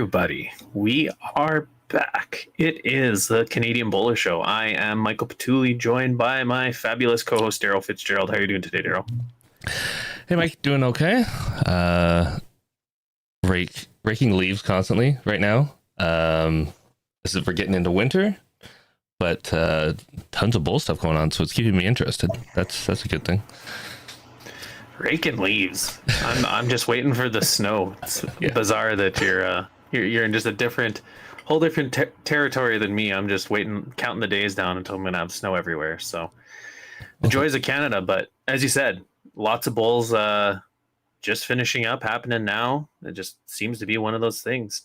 everybody. We are back. It is the Canadian Bowler Show. I am Michael Patulli, joined by my fabulous co-host Daryl Fitzgerald. How are you doing today, Daryl? Hey, Mike. Doing okay. Raking leaves constantly right now. This is we're getting into winter, but tons of bowl stuff going on, so it's keeping me interested. That's a good thing. Raking leaves. I'm just waiting for the snow. It's bizarre that you're in just a whole different territory than me. I'm just waiting, counting the days down until I'm gonna have snow everywhere. So the joys of Canada. But as you said, lots of bowls just finishing up, happening now. It just seems to be one of those things.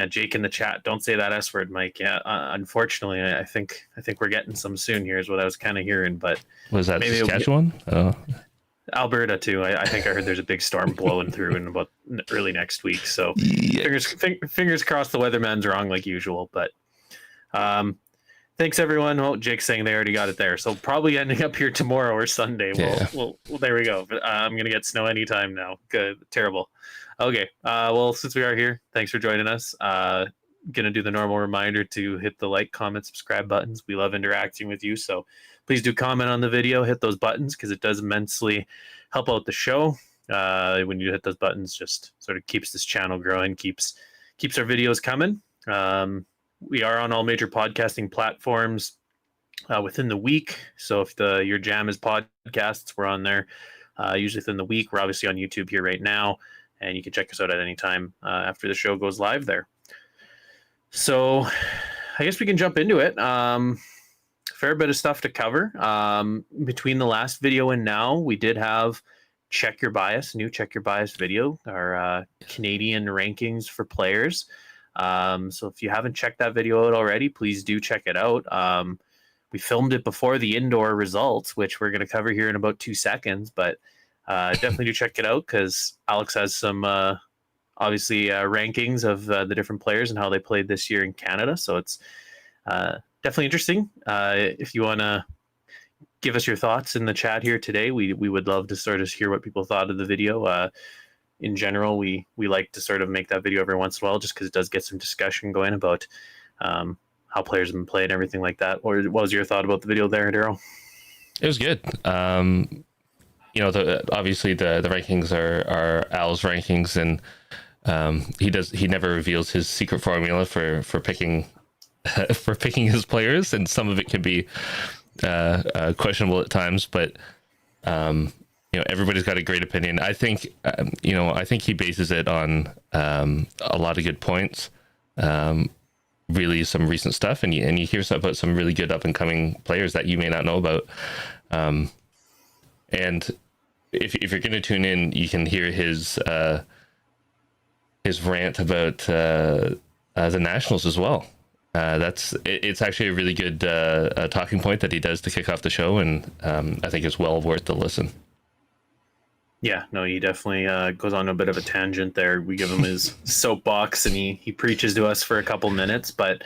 Jake in the chat, don't say that S word, Mike. Unfortunately, I think we're getting some soon here is what I was kind of hearing. But was that maybe Saskatchewan? Alberta too. I think I heard there's a big storm blowing through in about early next week. So fingers crossed the weatherman's wrong like usual. But thanks everyone. Well, Jake's saying they already got it there, so probably ending up here tomorrow or Sunday. Well, there we go. But I'm gonna get snow anytime now. Good, terrible. Okay. Well, since we are here, thanks for joining us. Gonna do the normal reminder to hit the like, comment, subscribe buttons. We love interacting with you, so please do comment on the video, hit those buttons because it does immensely help out the show. When you hit those buttons, just sort of keeps this channel growing, keeps our videos coming. We are on all major podcasting platforms within the week. So if your jam is podcasts, we're on there usually within the week. We're obviously on YouTube here right now, and you can check us out at any time after the show goes live there. So I guess we can jump into it. Fair bit of stuff to cover. Between the last video and now, we did have new Check Your Bias video, our Canadian rankings for players. So if you haven't checked that video out already, please do check it out. We filmed it before the indoor results, which we're going to cover here in about 2 seconds, but definitely do check it out because Alex has some obviously rankings of the different players and how they played this year in Canada. So it's definitely interesting. If you want to give us your thoughts in the chat here today, we would love to sort of hear what people thought of the video. In general, we like to sort of make that video every once in a while just because it does get some discussion going about how players have been played and everything like that. Or what was your thought about the video there, Daryl? It was good. Obviously the rankings are Al's rankings, and he never reveals his secret formula for picking his players, and some of it can be questionable at times, but everybody's got a great opinion. I think he bases it on a lot of good points, really some recent stuff, and you hear stuff about some really good up and coming players that you may not know about. And if you're going to tune in, you can hear his rant about the Nationals as well. It's actually a really good talking point that he does to kick off the show, and I think it's well worth the listen. Yeah, no, he definitely goes on a bit of a tangent there. We give him his soapbox, and he preaches to us for a couple minutes, but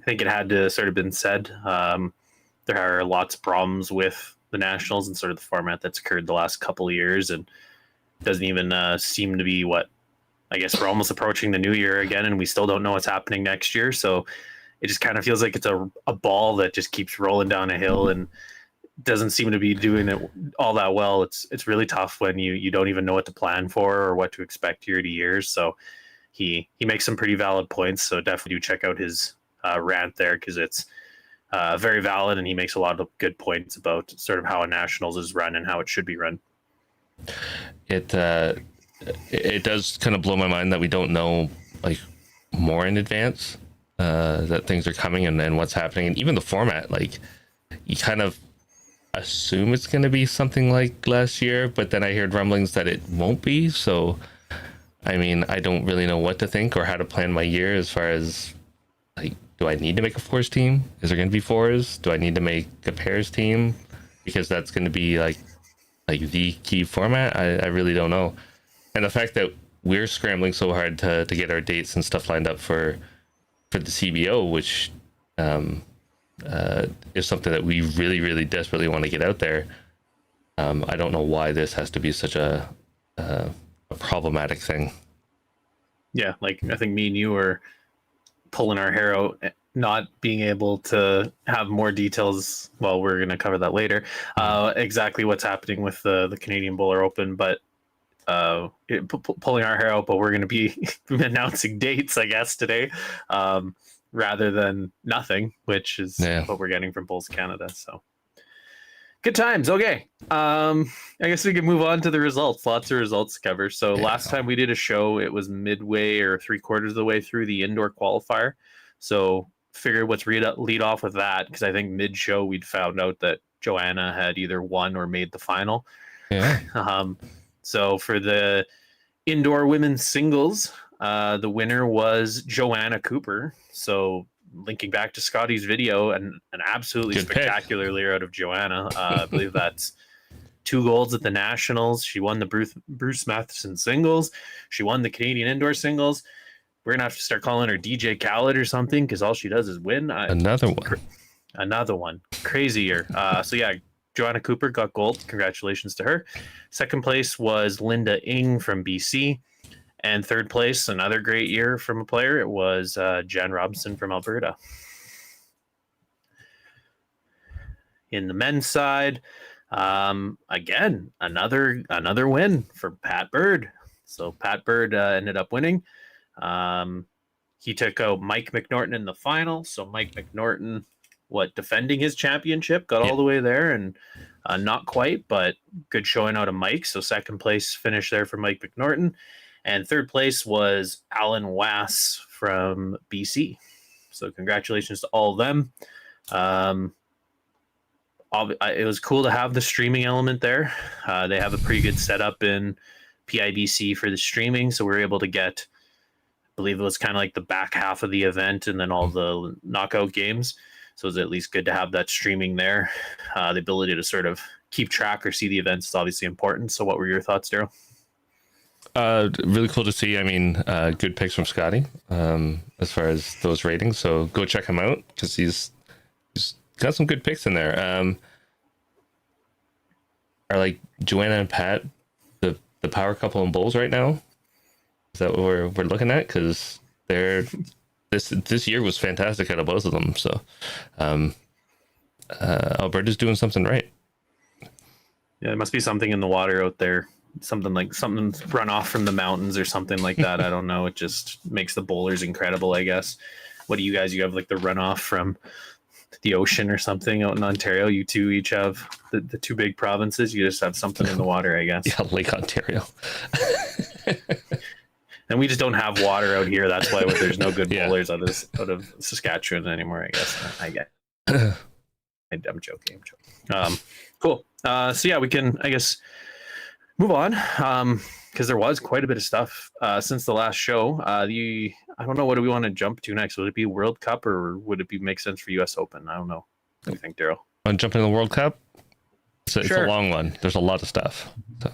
I think it had to sort of been said. There are lots of problems with the Nationals and sort of the format that's occurred the last couple of years, and it doesn't even seem to be I guess we're almost approaching the new year again, and we still don't know what's happening next year. So it just kind of feels like it's a ball that just keeps rolling down a hill and doesn't seem to be doing it all that well. It's really tough when you don't even know what to plan for or what to expect year to year. So he makes some pretty valid points. So definitely do check out his rant there because it's very valid, and he makes a lot of good points about sort of how a Nationals is run and how it should be run. It does kind of blow my mind that we don't know more in advance that things are coming and what's happening, and even the format. You kind of assume it's going to be something like last year, but then I heard rumblings that it won't be. So, I mean, I don't really know what to think or how to plan my year as far as do I need to make a fours team? Is there going to be fours? Do I need to make a pairs team? Because that's going to be the key format. I really don't know. And the fact that we're scrambling so hard to get our dates and stuff lined up for the CBO, which is something that we really, really desperately want to get out there. I don't know why this has to be such a problematic thing. Yeah, like I think me and you were pulling our hair out, not being able to have more details. Well, we're going to cover that later. Exactly what's happening with the Canadian Bowler Open, but pulling our hair out. But we're going to be announcing dates, I guess, today, rather than nothing, which is Yeah. what we're getting from Bowls Canada. So good times. Okay. I guess we can move on to the results. Lots of results to cover. So last time we did a show, it was midway or 3/4 of the way through the indoor qualifier. So figured let's lead off with that, because I think mid show we'd found out that Joanna had either won or made the final. Yeah. So for the indoor women's singles, the winner was Joanna Cooper. So linking back to Scotty's video, and an absolutely Good spectacular pick. layer out of Joanna. I believe that's 2 golds at the Nationals. She won the Bruce Matheson singles. She won the Canadian indoor singles. We're gonna have to start calling her DJ Khaled or something, because all she does is win. Another one. Crazy year. So yeah, Joanna Cooper got gold. Congratulations to her. Second place was Linda Ing from BC. And third place, another great year from a player, it was Jen Robinson from Alberta. In the men's side, again, another win for Pat Bird. So Pat Bird ended up winning. He took out Mike McNorton in the final. So Mike McNorton, defending his championship, got all the way there, and not quite, but good showing out of Mike. So second place finish there for Mike McNorton. And third place was Alan Wass from BC. So congratulations to all of them. It was cool to have the streaming element there. They have a pretty good setup in PIBC for the streaming. So we were able to get, I believe it was kind of like the back half of the event and then all the knockout games. So it was at least good to have that streaming there. The ability to sort of keep track or see the events is obviously important. So what were your thoughts, Daryl? Really cool to see. I mean, good picks from Scotty as far as those ratings. So go check him out, because he's got some good picks in there. Are like Joanna and Pat the power couple in bowls right now? Is that what we're looking at? Because they're this year was fantastic out of both of them. So Alberta's doing something right. Yeah, there must be something in the water out there. Something run off from the mountains or something like that. I don't know. It just makes the bowlers incredible, I guess. What do you guys? You have like the runoff from the ocean or something out in Ontario? You two each have the 2 big provinces. You just have something in the water, I guess. Yeah, Lake Ontario. And we just don't have water out here. That's why there's no good bowlers out of Saskatchewan anymore, I guess. I get. I'm joking. Cool. So yeah, we can, I guess, move on, because there was quite a bit of stuff since the last show. I don't know, what do we want to jump to next? Would it be World Cup, or would it make sense for US Open? I don't know. What do you think, Daryl? On jumping to the World Cup? It's a long one. There's a lot of stuff. So.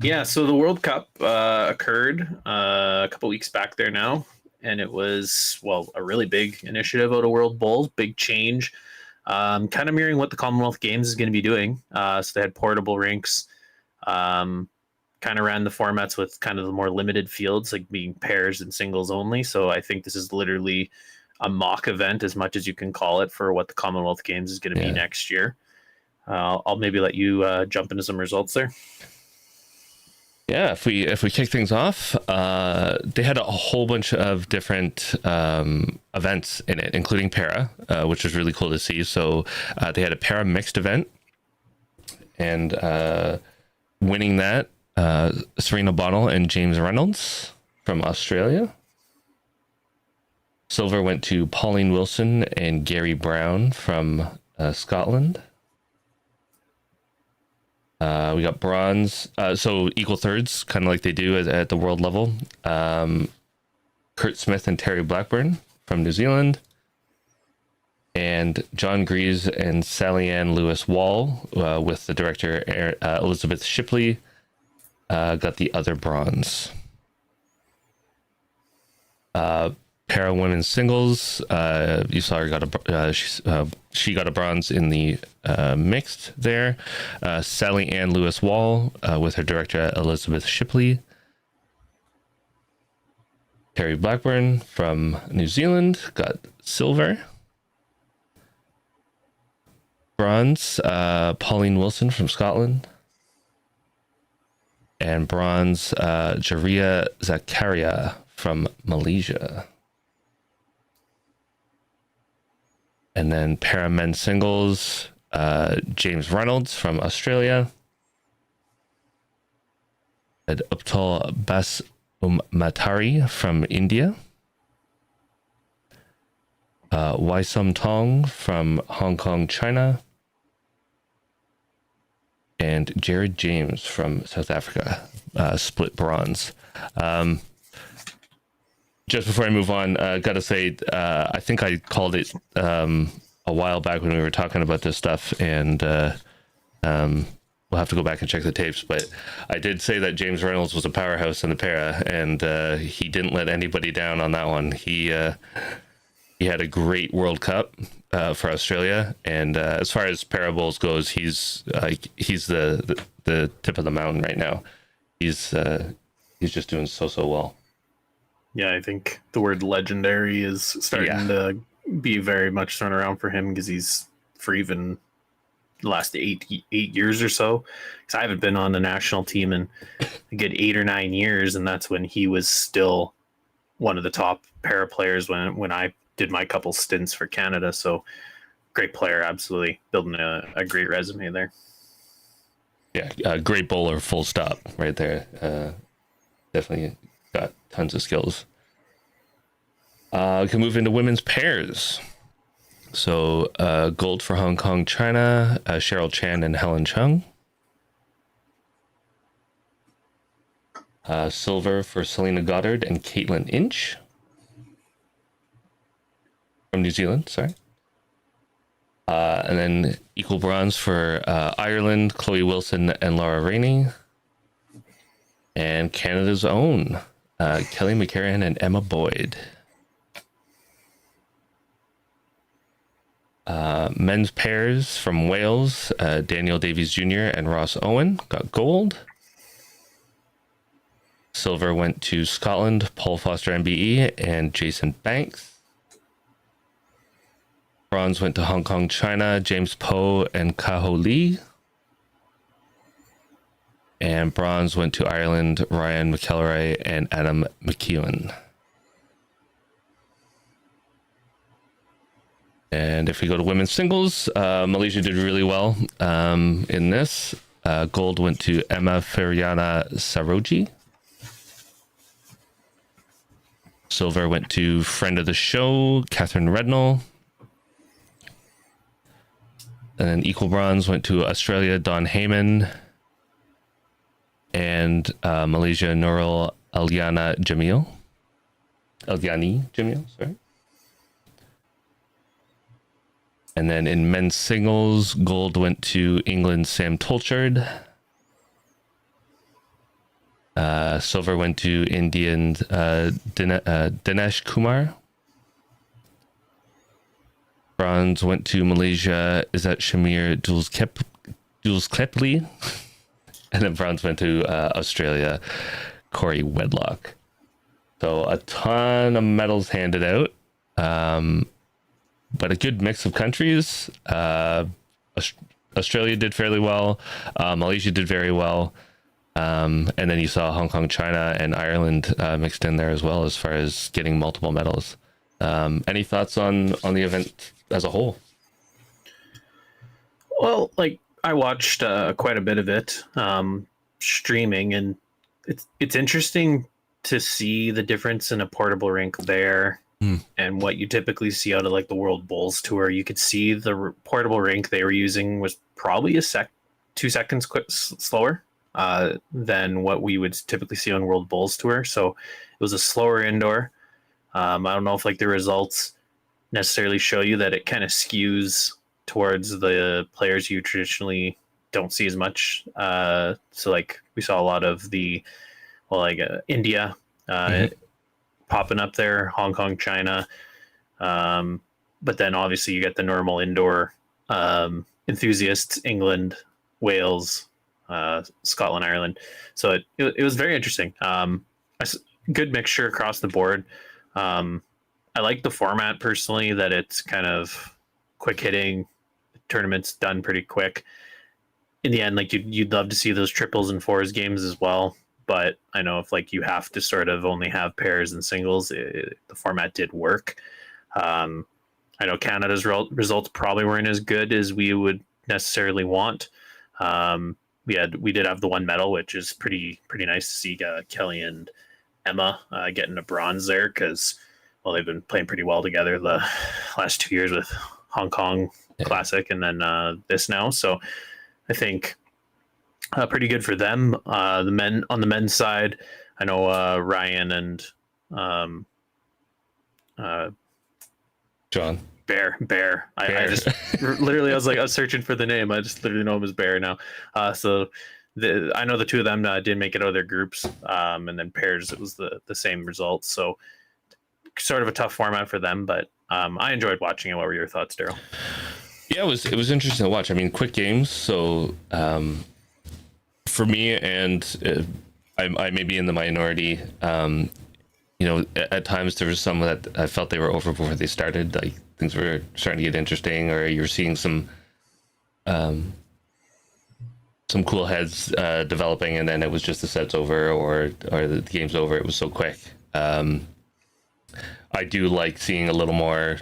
Yeah, so the World Cup occurred a couple weeks back there now, and it was, a really big initiative out of World Bowls, big change, kind of mirroring what the Commonwealth Games is going to be doing. So they had portable rinks, kind of ran the formats with kind of the more limited fields, like being pairs and singles only. So I think this is literally a mock event, as much as you can call it, for what the Commonwealth Games is going to be next year. I'll maybe let you jump into some results there. Yeah, if we kick things off, they had a whole bunch of different events in it, including para, which was really cool to see. So they had a para mixed event, and winning that, Serena Bonnell and James Reynolds from Australia. Silver went to Pauline Wilson and Gary Brown from Scotland. We got bronze, so equal thirds, kind of like they do at the world level. Kurt Smith and Terry Blackburn from New Zealand. And John Greaves and Sally Ann Lewis Wall, with the director Elizabeth Shipley, got the other bronze. Para women's singles, you saw her she got a bronze in the mixed there. Sally Ann Lewis Wall, with her director Elizabeth Shipley. Terry Blackburn from New Zealand got silver. Bronze, Pauline Wilson from Scotland. And bronze, Jaria Zakaria from Malaysia. And then para men's singles, James Reynolds from Australia. And Uptal Bas Matari from India. Wai Sum Tong from Hong Kong, China. And Jared James from South Africa, split bronze. Just before I move on, gotta say, I think I called it a while back when we were talking about this stuff, and we'll have to go back and check the tapes, but I did say that James Reynolds was a powerhouse in the para, and he didn't let anybody down on that one. He had a great World Cup for Australia, and as far as para bowls goes, he's the tip of the mountain right now. He's just doing so well. Yeah, I think the word legendary is starting to be very much thrown around for him, because he's, for even the last eight years or so, because I haven't been on the national team in a good 8 or 9 years, and that's when he was still one of the top para players when I did my couple stints for Canada. So great player, absolutely building a great resume there. Yeah, great bowler, full stop, right there. Definitely got tons of skills. We can move into women's pairs. So gold for Hong Kong, China, Cheryl Chan and Helen Chung. Silver for Selena Goddard and Caitlin Inch from New Zealand, sorry. And then equal bronze for Ireland, Chloe Wilson and Laura Rainey. And Canada's own, Kelly McCarran and Emma Boyd. Men's pairs from Wales, Daniel Davies Jr. and Ross Owen got gold. Silver went to Scotland, Paul Foster MBE and Jason Banks. Bronze went to Hong Kong, China, James Poe and Kaho Lee. And bronze went to Ireland, Ryan McElroy and Adam McEwen. And if we go to women's singles, Malaysia did really well in this. Gold went to Emma Feriana Saroji. Silver went to friend of the show, Catherine Rednall. And then equal bronze went to Australia, Don Heyman. And Malaysia, Nurul Eliani Jamil, sorry. And then in men's singles, gold went to England, Sam Tolchard. Silver went to Indian Dinesh Kumar. Bronze went to Malaysia, Izzat Shamir Dulskepli. And then bronze went to Australia, Corey Wedlock. So a ton of medals handed out, but a good mix of countries. Australia did fairly well. Malaysia did very well. And then you saw Hong Kong, China, and Ireland mixed in there as well, as far as getting multiple medals. Any thoughts on the event as a whole? Well, I watched quite a bit of it streaming, and it's interesting to see the difference in a portable rink there and what you typically see out of the World Bowls Tour. You could see the portable rink they were using was probably 2 seconds slower than what we would typically see on World Bowls Tour. So it was a slower indoor. I don't know if the results necessarily show you that it kind of skews towards the players you traditionally don't see as much. So we saw a lot of the India popping up there, Hong Kong, China. But then obviously you get the normal indoor enthusiasts, England, Wales, Scotland, Ireland. So it was very interesting. good mixture across the board. I like the format personally, that it's kind of quick hitting, tournaments done pretty quick. In the end, like you'd love to see those triples and fours games as well. But I know if like you have to sort of only have pairs and singles, the format did work. I know Canada's results probably weren't as good as we would necessarily want. We did have the one medal, which is pretty nice to see Kelly and Emma getting a bronze there, because they've been playing pretty well together the last 2 years with Hong Kong Classic and then this now. So I think pretty good for them. The men on the men's side, I know Ryan and John Bear. I just literally I was searching for the name. I just literally know him as Bear now. I know the two of them did make it out of their groups, and then pairs it was the same result. So sort of a tough format for them, but I enjoyed watching it. What were your thoughts, Daryl? Yeah, it was interesting to watch. I mean, quick games. So for me, and I may be in the minority. At times there was some that I felt they were over before they started. Like things were starting to get interesting, or you're seeing some cool heads developing, and then it was just the set's over or the game's over. It was so quick. I do like seeing a little more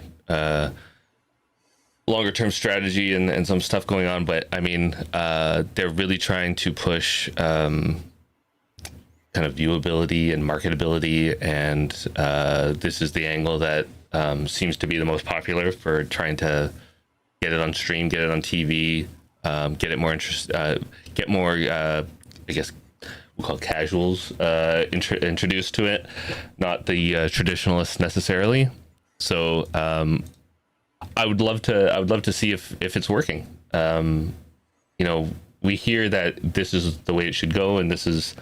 longer term strategy and some stuff going on, but I mean, they're really trying to push kind of viewability and marketability, and this is the angle that seems to be the most popular for trying to get it on stream, get it on TV, get it more get more I guess we'll call it casuals introduced to it, not the traditionalists necessarily. So I would love to see if it's working. We hear that this is the way it should go, and this is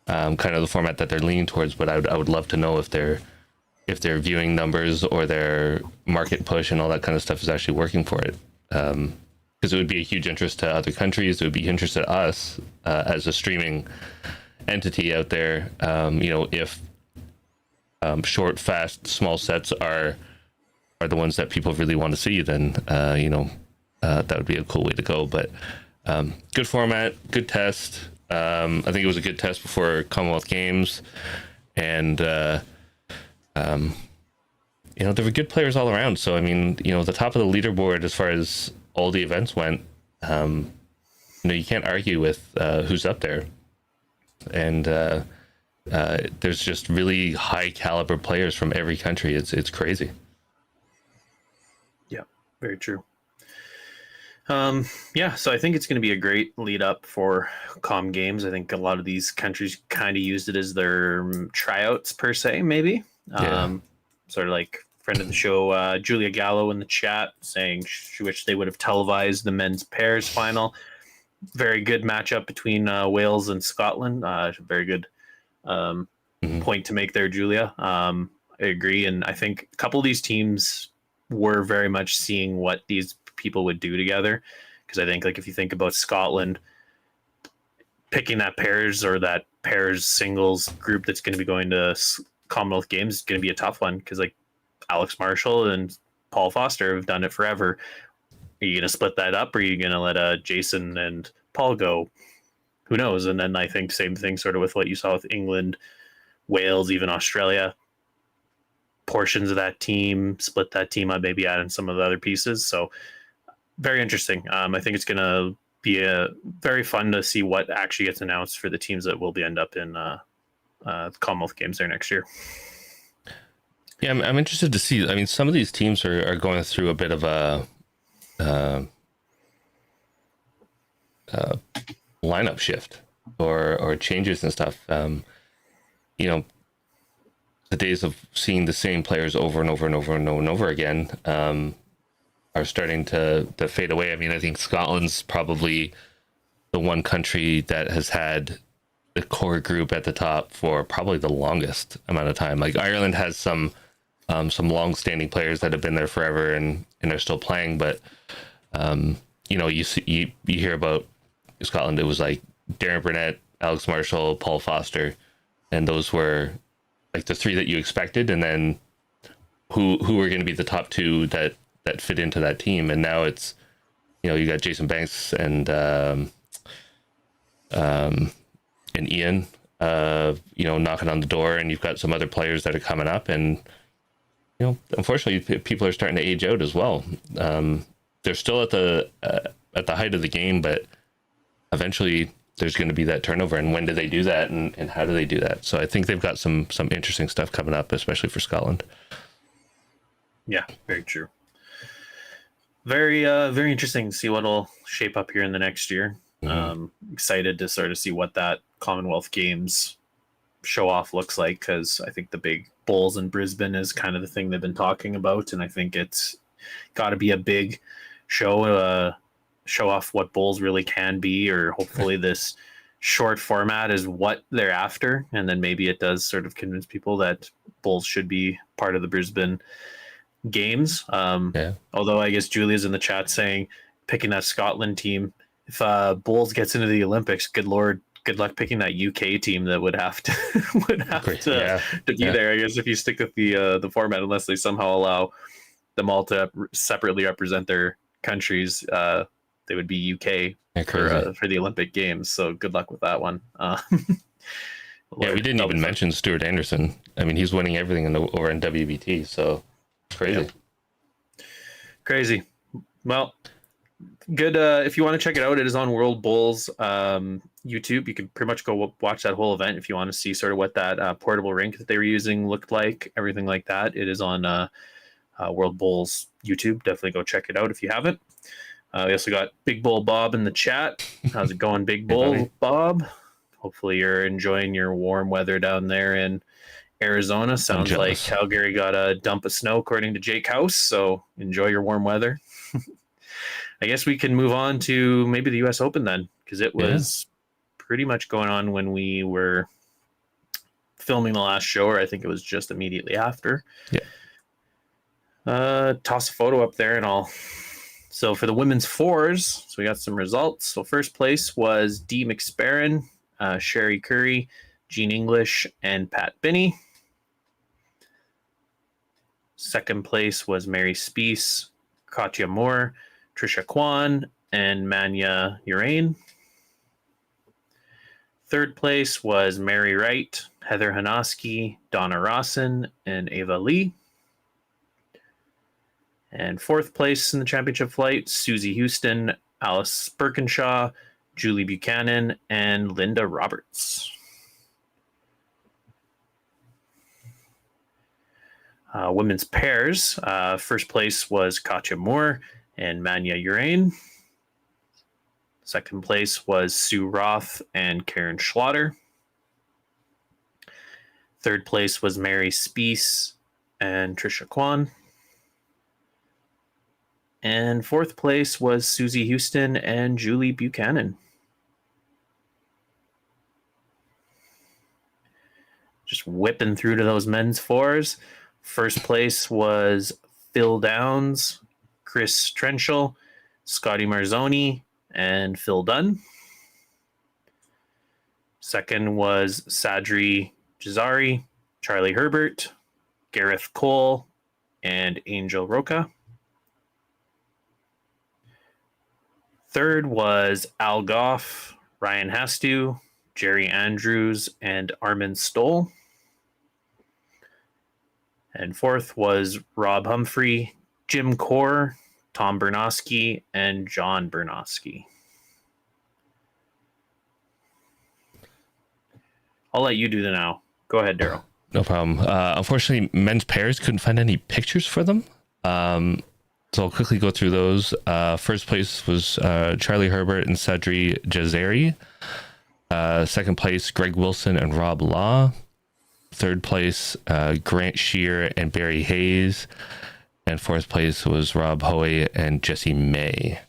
kind of the format that they're leaning towards. But I would love to know if their viewing numbers or their market push and all that kind of stuff is actually working for it. Because it would be a huge interest to other countries. It would be interest to us as a streaming entity out there. If short, fast, small sets are the ones that people really want to see, then that would be a cool way to go. But good format, good test. I think it was a good test before Commonwealth Games, and there were good players all around. So I mean, the top of the leaderboard as far as all the events went, you can't argue with who's up there, and there's just really high caliber players from every country. It's crazy. Yeah, very true. So I think it's going to be a great lead up for Com Games. I think a lot of these countries kind of used it as their tryouts per se, maybe. Sort of like friend of the show, Julia Gallo in the chat saying she wished they would have televised the men's pairs final. Very good matchup between Wales and Scotland. Very good point to make there, Julia. I agree. And I think a couple of these teams were very much seeing what these people would do together, because I think like if you think about Scotland picking that pairs or that pairs singles group that's going to be going to Commonwealth Games is going to be a tough one, because like Alex Marshall and Paul Foster have done it forever. Are you going to split that up, or are you going to let Jason and Paul go? Who knows? And then I think same thing sort of with what you saw with England, Wales, even Australia. Portions of that team, split that team up, maybe add in some of the other pieces. So very interesting. I think it's going to be very fun to see what actually gets announced for the teams that will end up in the Commonwealth Games there next year. Yeah, I'm interested to see. I mean, some of these teams are going through a bit of a lineup shift or changes and stuff. The days of seeing the same players over and over and over and over and over again are starting to fade away. I mean, I think Scotland's probably the one country that has had the core group at the top for probably the longest amount of time. Like Ireland has some long-standing players that have been there forever and are still playing, but you hear about Scotland. It was like Darren Burnett, Alex Marshall, Paul Foster, and those were like the three that you expected, and then who were going to be the top two that fit into that team. And now it's, you got Jason Banks and Ian, knocking on the door, and you've got some other players that are coming up, and unfortunately, people are starting to age out as well. They're still at the height of the game, but eventually there's going to be that turnover. And when do they do that, and how do they do that? So I think they've got some interesting stuff coming up, especially for Scotland. Yeah, very true. Very very interesting to see what'll shape up here in the next year. Excited to sort of see what that Commonwealth Games show off looks like, because I think the big bowls in Brisbane is kind of the thing they've been talking about, and I think it's got to be a big show off what bowls really can be, or hopefully this short format is what they're after, and then maybe it does sort of convince people that bowls should be part of the Brisbane Games. Although I guess Julia's in the chat saying picking that Scotland team, if bowls gets into the Olympics, good lord, good luck picking that UK team that would have to to be there. I guess if you stick with the format, unless they somehow allow them all to separately represent their countries, they would be UK for the Olympic Games. So good luck with that one. We didn't even mention Stuart Anderson. I mean, he's winning everything over in WBT, so it's crazy. Yeah. Crazy. Well, good. If you want to check it out, it is on World Bowls YouTube. You can pretty much go watch that whole event if you want to see sort of what that portable rink that they were using looked like, everything like that. It is on World Bowls YouTube. Definitely go check it out if you haven't. We also got Big Bull Bob in the chat. How's it going, Big Bull Bob? Hopefully you're enjoying your warm weather down there in Arizona. Sounds like Calgary got a dump of snow, according to Jake House. So enjoy your warm weather. I guess we can move on to maybe the U.S. Open then, because it was pretty much going on when we were filming the last show, or I think it was just immediately after. Toss a photo up there and all. So for the women's fours, so we got some results. So first place was Dee McSparron, Sherry Curry, Jean English, and Pat Binney. Second place was Mary Speece, Katya Moore, Trisha Kwan, and Manya Urain. Third place was Mary Wright, Heather Hanoski, Donna Rawson, and Ava Lee. And fourth place in the championship flight, Susie Houston, Alice Birkinshaw, Julie Buchanan, and Linda Roberts. Women's pairs, first place was Katya Moore and Manya Urain. Second place was Sue Roth and Karen Schlatter. Third place was Mary Speece and Trisha Kwan. And fourth place was Susie Houston and Julie Buchanan. Just whipping through to those men's fours. First place was Phil Downs, Chris Trenchel, Scotty Marzoni, and Phil Dunn. Second was Sadri Jazari, Charlie Herbert, Gareth Cole, and Angel Roca. Third was Al Goff, Ryan Hastu, Jerry Andrews, and Armin Stoll. And fourth was Rob Humphrey, Jim Core, Tom Bernosky, and John Bernosky. I'll let you do the now. Go ahead, Daryl. No problem. Unfortunately, men's pairs couldn't find any pictures for them. So I'll quickly go through those. First place was Charlie Herbert and Sadri Jazari. Second place, Greg Wilson and Rob Law. Third place, Grant Shear and Barry Hayes. And fourth place was Rob Hoey and Jesse May.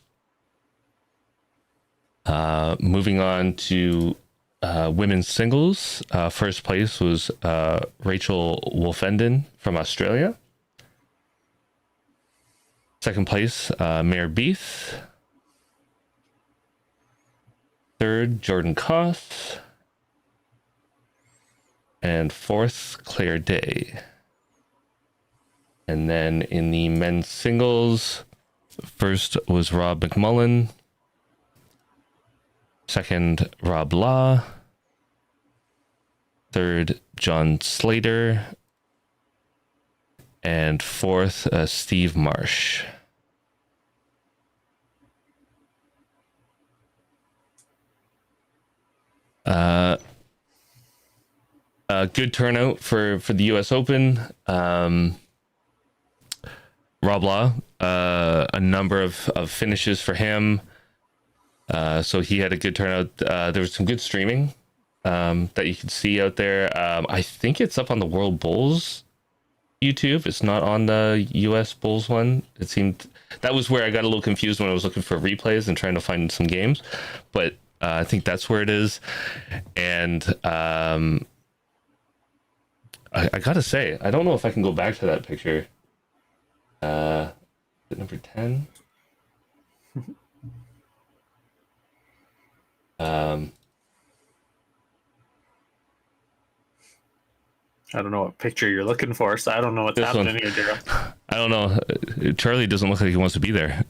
Moving on to women's singles. First place was Rachel Wolfenden from Australia. Second place, Mare Beath. Third, Jordan Koss. and fourth, Claire Day. And then in the men's singles, first was Rob McMullen. Second, Rob Law. Third, John Slater. And fourth, Steve Marsh. Good turnout for the U.S. Open. Rob Law, a number of finishes for him. So he had a good turnout. There was some good streaming that you could see out there. I think it's up on the World Bowls YouTube. It's not on the US Bulls one. It seemed that was where I got a little confused when I was looking for replays and trying to find some games, but I think that's where it is. And I gotta say, I don't know if I can go back to that picture. Is it number 10? I don't know what picture you're looking for, so I don't know what's happening here, Daryl. I don't know. Charlie doesn't look like he wants to be there.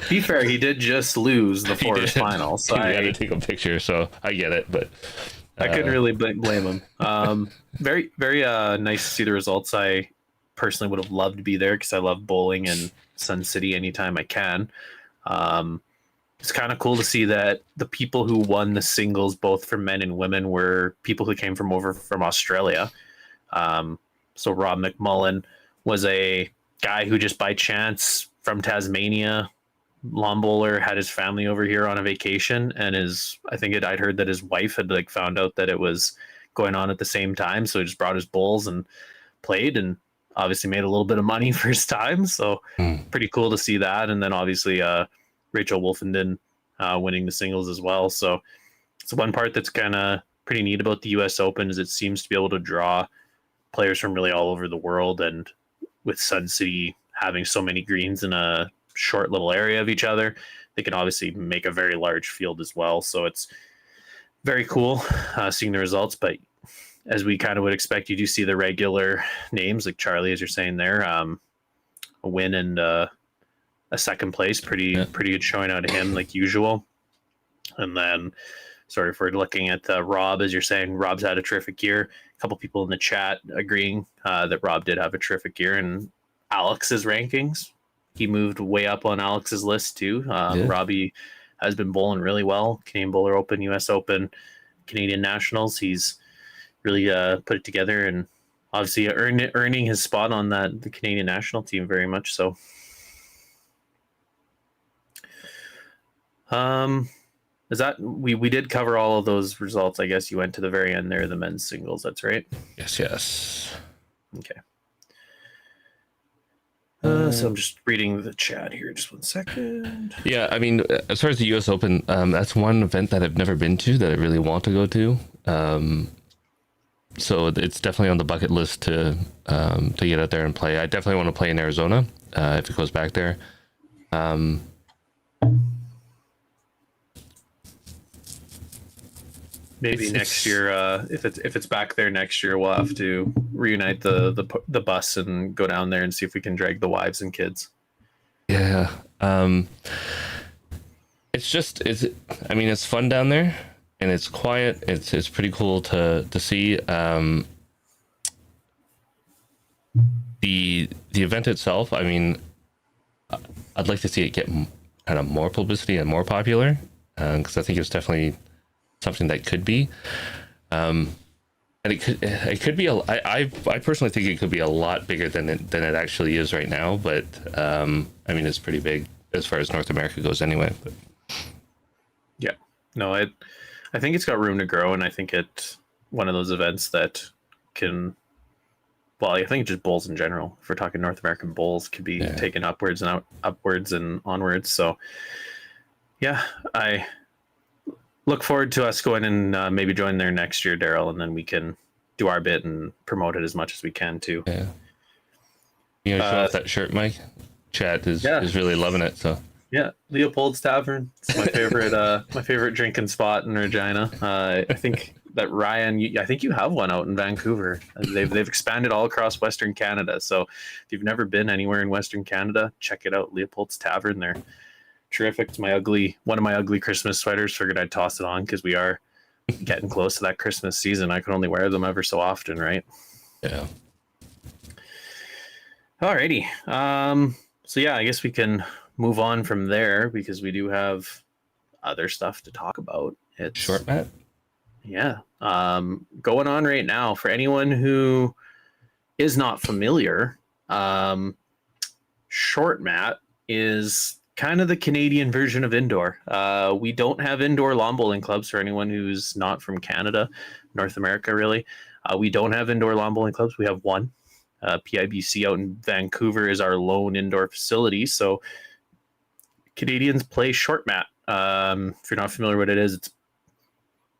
Be fair, he did just lose the Forest final, so I had to take a picture, so I get it, but I couldn't really blame him. Very, very nice to see the results. I personally would have loved to be there because I love bowling in Sun City anytime I can. It's kind of cool to see that the people who won the singles, both for men and women, were people who came from Australia. So Rob McMullen was a guy who just by chance from Tasmania, lawn bowler, had his family over here on a vacation, and I'd heard that his wife had like found out that it was going on at the same time, so he just brought his bowls and played, and obviously made a little bit of money for his time. So pretty cool to see that. And then obviously Rachel Wolfenden winning the singles as well. So it's one part that's kind of pretty neat about the US Open is it seems to be able to draw players from really all over the world. And with Sun City having so many greens in a short little area of each other, they can obviously make a very large field as well. So it's very cool seeing the results. But as we kind of would expect, you do see the regular names like Charlie, as you're saying there, a win and a second place, pretty good showing out of him like usual. And then, sorry for looking at Rob, as you're saying, Rob's had a terrific year. A couple people in the chat agreeing that Rob did have a terrific year. And Alex's rankings, he moved way up on Alex's list too. Robbie has been bowling really well. Canadian Bowler Open, US Open, Canadian Nationals. He's really put it together and obviously earning his spot on the Canadian national team very much so. Is that we did cover all of those results? I guess you went to the very end there, the men's singles. That's right. Yes. Okay. So I'm just reading the chat here. Just 1 second. Yeah, I mean, as far as the U.S. Open, that's one event that I've never been to that I really want to go to. So it's definitely on the bucket list to get out there and play. I definitely want to play in Arizona if it goes back there. Maybe next year, if it's back there next year, we'll have to reunite the bus and go down there and see if we can drag the wives and kids. Yeah, it's fun down there, and it's quiet. It's pretty cool to see. The event itself, I mean, I'd like to see it get kind of more publicity and more popular, because I think it's definitely something that could be, and it could be I personally think it could be a lot bigger than it actually is right now. But I mean, it's pretty big as far as North America goes, anyway. But. Yeah, no, I think it's got room to grow, and I think it's one of those events that can. Well, I think just bowls in general, if we're talking North American bowls, could be taken upwards and onwards. So, yeah, I look forward to us going and maybe join there next year, Daryl, and then we can do our bit and promote it as much as we can too. Yeah. You know, show off that shirt, Mike. Chat is really loving it. So Yeah, Leopold's Tavern. It's my favorite drinking spot in Regina. I think that Ryan, I think you have one out in Vancouver. They've expanded all across Western Canada. So if you've never been anywhere in Western Canada, check it out. Leopold's Tavern. They're terrific. It's one of my ugly Christmas sweaters. Figured I'd toss it on because we are getting close to that Christmas season. I can only wear them ever so often, right? Yeah. Alrighty. So yeah, I guess we can move on from there because we do have other stuff to talk about. It's Short mat. Yeah. Going on right now for anyone who is not familiar, short mat is kind of the Canadian version of indoor. We don't have indoor lawn bowling clubs for anyone who's not from Canada, North America, really. We don't have indoor lawn bowling clubs. We have one. PIBC out in Vancouver is our lone indoor facility. So Canadians play short mat. If you're not familiar with what it is, it's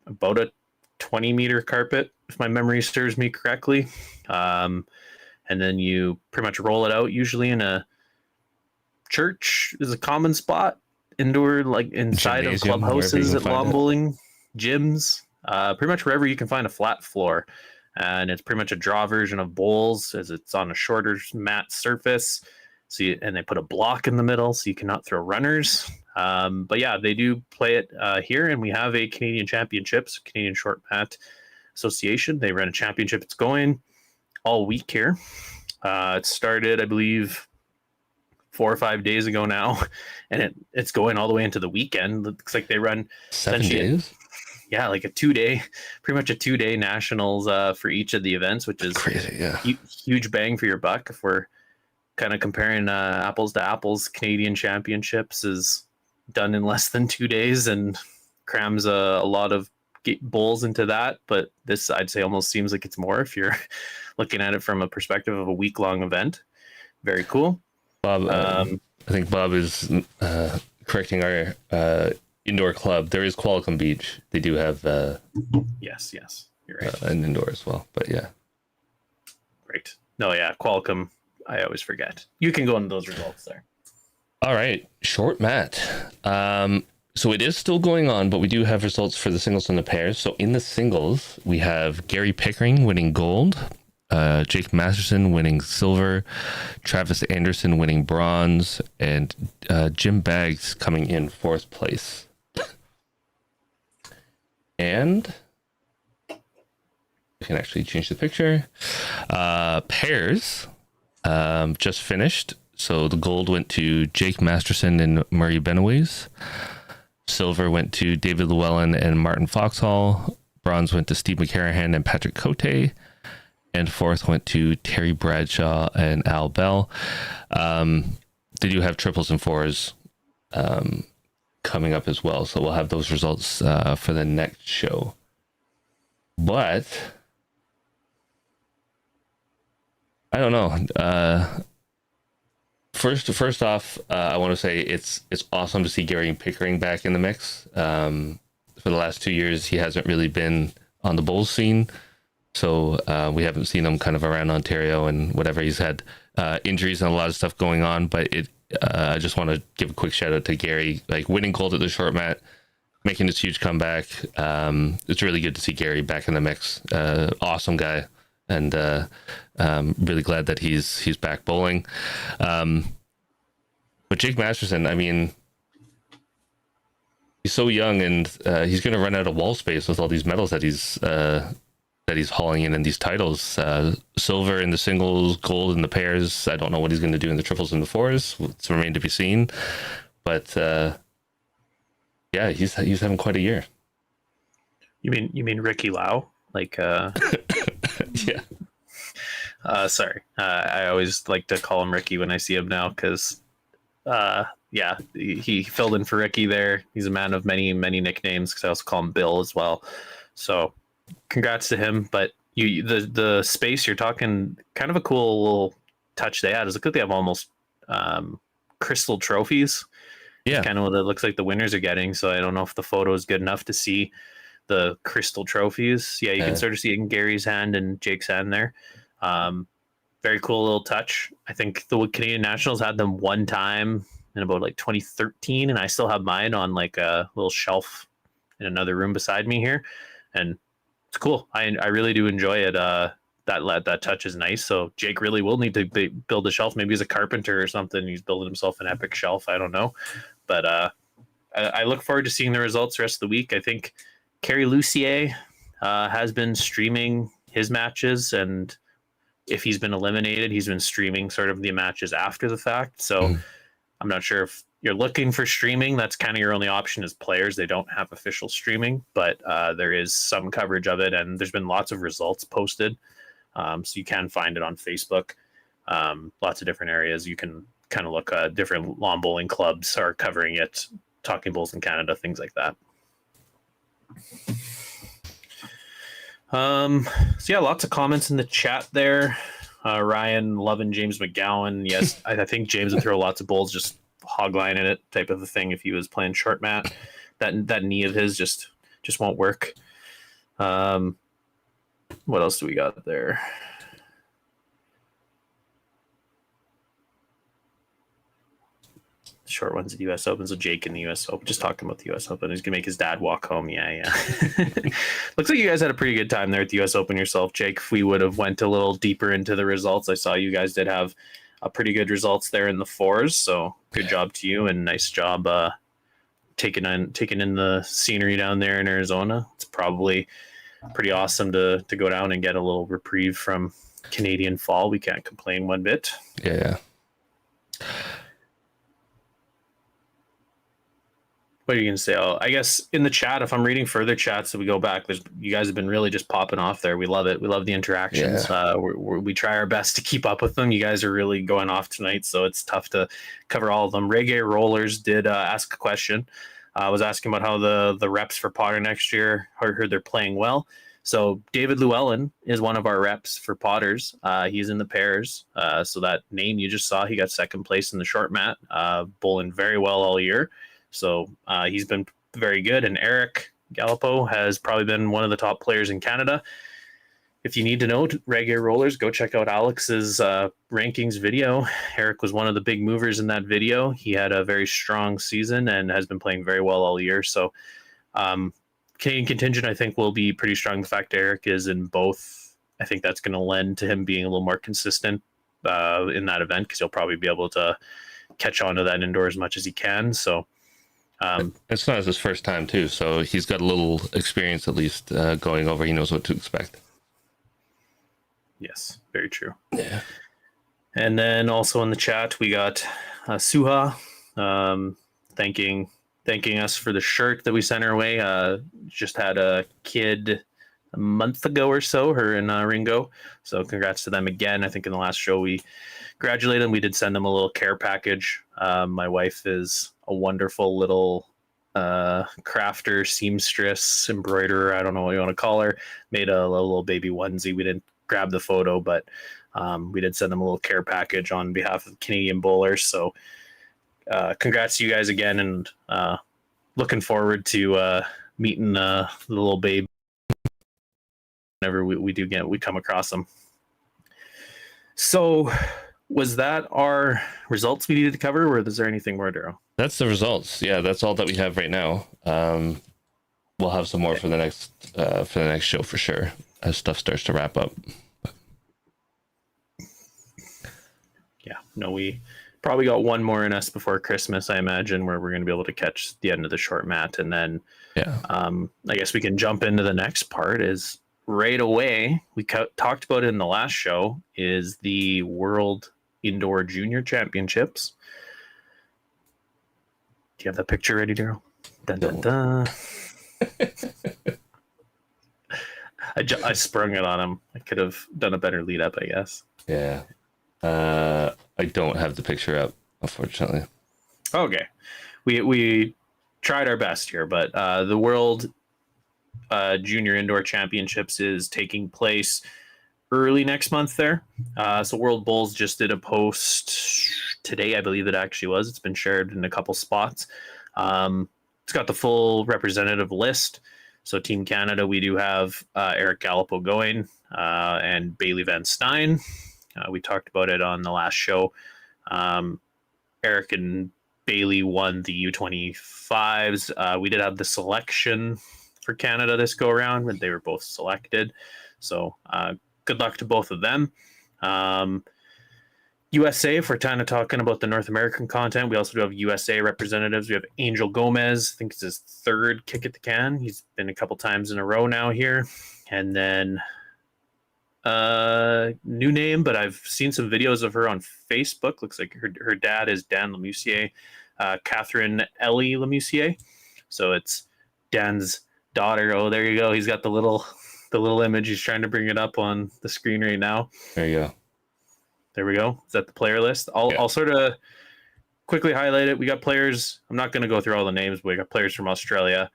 about a 20-meter carpet, if my memory serves me correctly. And then you pretty much roll it out, usually in a church is a common spot, indoor, like inside of clubhouses at lawn bowling gyms, pretty much wherever you can find a flat floor. And it's pretty much a draw version of bowls, as it's on a shorter mat surface. And they put a block in the middle so you cannot throw runners. But yeah, they do play it here, and we have a Canadian Championships, Canadian Short Mat Association. They ran a championship. It's going all week here. It started, I believe, 4 or 5 days ago now, and it's going all the way into the weekend. It looks like they run 7 days. Yeah, like pretty much a 2-day nationals for each of the events, which is crazy. Yeah, huge bang for your buck. If we're kind of comparing apples to apples, Canadian Championships is done in less than 2 days and crams a lot of bowls into that. But this, I'd say, almost seems like it's more if you're looking at it from a perspective of a week-long event. Very cool. Bob, I think Bob is correcting our indoor club. There is Qualicum Beach. They do have yes, you're right, an indoor as well. But yeah, great. No, yeah, Qualicum. I always forget. You can go into those results there. All right, short mat. So it is still going on, but we do have results for the singles and the pairs. So in the singles, we have Gary Pickering winning gold, Jake Masterson winning silver, Travis Anderson winning bronze, and Jim Baggs coming in 4th place. And I can actually change the picture. Pairs just finished. So the gold went to Jake Masterson and Murray Benoist. Silver went to David Llewellyn and Martin Foxhall. Bronze went to Steve McCarahan and Patrick Cote. And 4th went to Terry Bradshaw and Al Bell. They do have triples and 4s coming up as well. So we'll have those results for the next show. But I don't know. First off, I want to say it's awesome to see Gary Pickering back in the mix. For the last 2 years, he hasn't really been on the bowls scene, so we haven't seen him kind of around Ontario and whatever. He's had injuries and a lot of stuff going on, but I just want to give a quick shout out to Gary, like winning gold at the short mat, making this huge comeback. It's really good to see Gary back in the mix. Awesome guy. And really glad that he's back bowling. But Jake Masterson, I mean, he's so young, and he's going to run out of wall space with all these medals that he's hauling in these titles. Silver in the singles, gold in the pairs. I don't know what he's going to do in the triples and the 4s. It's remained to be seen. But yeah, he's having quite a year. You mean Ricky Lau? Like yeah. Sorry. I always like to call him Ricky when I see him now because, yeah, he filled in for Ricky there. He's a man of many, many nicknames because I also call him Bill as well. So congrats to him. But the space you're talking, kind of a cool little touch they had is look like they have almost crystal trophies. Yeah. Kind of what it looks like the winners are getting. So I don't know if the photo is good enough to see the crystal trophies. Yeah, you can sort of see it in Gary's hand and Jake's hand there. Very cool little touch. I think the Canadian Nationals had them one time in about like 2013, and I still have mine on like a little shelf in another room beside me here, and it's cool. I really do enjoy it. That touch is nice. So Jake really will need to build a shelf. Maybe he's a carpenter or something. He's building himself an epic shelf. I don't know, but I look forward to seeing the results the rest of the week. I think Kerry Lucier has been streaming his matches, and if he's been eliminated, he's been streaming sort of the matches after the fact. So I'm not sure if you're looking for streaming. That's kind of your only option as players. They don't have official streaming, but there is some coverage of it, and there's been lots of results posted. So you can find it on Facebook. Lots of different areas. You can kind of look at different lawn bowling clubs are covering it, Talking Bulls in Canada, things like that. So yeah, lots of comments in the chat there. Ryan loving James McGowan. Yes, I think James would throw lots of bowls, just hoglining it type of a thing if he was playing short mat. That knee of his just won't work. What else do we got there? Short ones at the U.S. Open. So Jake in the U.S. Open, just talking about the U.S. Open. He's gonna make his dad walk home. Yeah. Looks like you guys had a pretty good time there at the U.S. Open yourself, Jake. If we would have went a little deeper into the results, I saw you guys did have a pretty good results there in the fours. So good job to you, and nice job taking in the scenery down there in Arizona. It's probably pretty awesome to go down and get a little reprieve from Canadian fall. We can't complain one bit. Yeah. What are you going to say? Oh, I guess in the chat, if I'm reading further chats, so we go back, you guys have been really just popping off there. We love it. We love the interactions. Yeah. We try our best to keep up with them. You guys are really going off tonight, so it's tough to cover all of them. Reggae Rollers did ask a question. I was asking about how the reps for Potter next year, heard they're playing well. So David Llewellyn is one of our reps for Potters. He's in the pairs. So that name you just saw, he got second place in the short mat, bowling very well all year. So he's been very good. And Eric Gallipo has probably been one of the top players in Canada. If you need to know Reggae Rollers, go check out Alex's rankings video. Eric was one of the big movers in that video. He had a very strong season and has been playing very well all year. So Canadian contingent, I think, will be pretty strong. The fact Eric is in both, I think that's going to lend to him being a little more consistent in that event, because he'll probably be able to catch on to that indoor as much as he can. So it's not his first time too, so he's got a little experience at least going over. He knows what to expect. Yes, very true. Yeah. And then also in the chat we got Suha thanking us for the shirt that we sent her way. Just had a kid a month ago or so, her and Ringo. So congrats to them again. I think in the last show we congratulated them. We did send them a little care package. My wife is a wonderful little crafter, seamstress, embroiderer. I don't know what you want to call her. Made a little baby onesie. We didn't grab the photo, but we did send them a little care package on behalf of Canadian bowlers. So congrats to you guys again, and looking forward to meeting the little babe whenever we come across them. So was that our results we needed to cover, or is there anything more, Daryl? That's the results. Yeah, that's all that we have right now. We'll have some more for the next show for sure, as stuff starts to wrap up. Yeah, no, we probably got one more in us before Christmas, I imagine, where we're going to be able to catch the end of the short mat, and then I guess we can jump into the next part. Is right away, we talked about it in the last show, is the World Indoor Junior Championships. Do you have that picture ready, Daryl? Dun, dun, dun. I sprung it on him. I could have done a better lead up, I guess. Yeah. I don't have the picture up, unfortunately. Okay. We tried our best here, but the World Junior Indoor Championships is taking place early next month there. So World Bowls just did a post today, I believe it actually was. It's been shared in a couple spots. It's got the full representative list. So Team Canada, we do have Eric Gallipo going and Bailey Van Stein. We talked about it on the last show. Eric and Bailey won the U25s. We did have the selection for Canada this go around, but they were both selected. So good luck to both of them. USA, if we're kind of talking about the North American content, we also do have USA representatives. We have Angel Gomez. I think it's his third kick at the can. He's been a couple times in a row now here. And then new name, but I've seen some videos of her on Facebook. Looks like her dad is Dan Lemusier, Catherine Ellie Lemusier. So it's Dan's daughter. Oh, there you go. He's got the little image. He's trying to bring it up on the screen right now. There you go. There we go. Is that the player list? I'll sort of quickly highlight it. We got players. I'm not going to go through all the names, but we got players from Australia,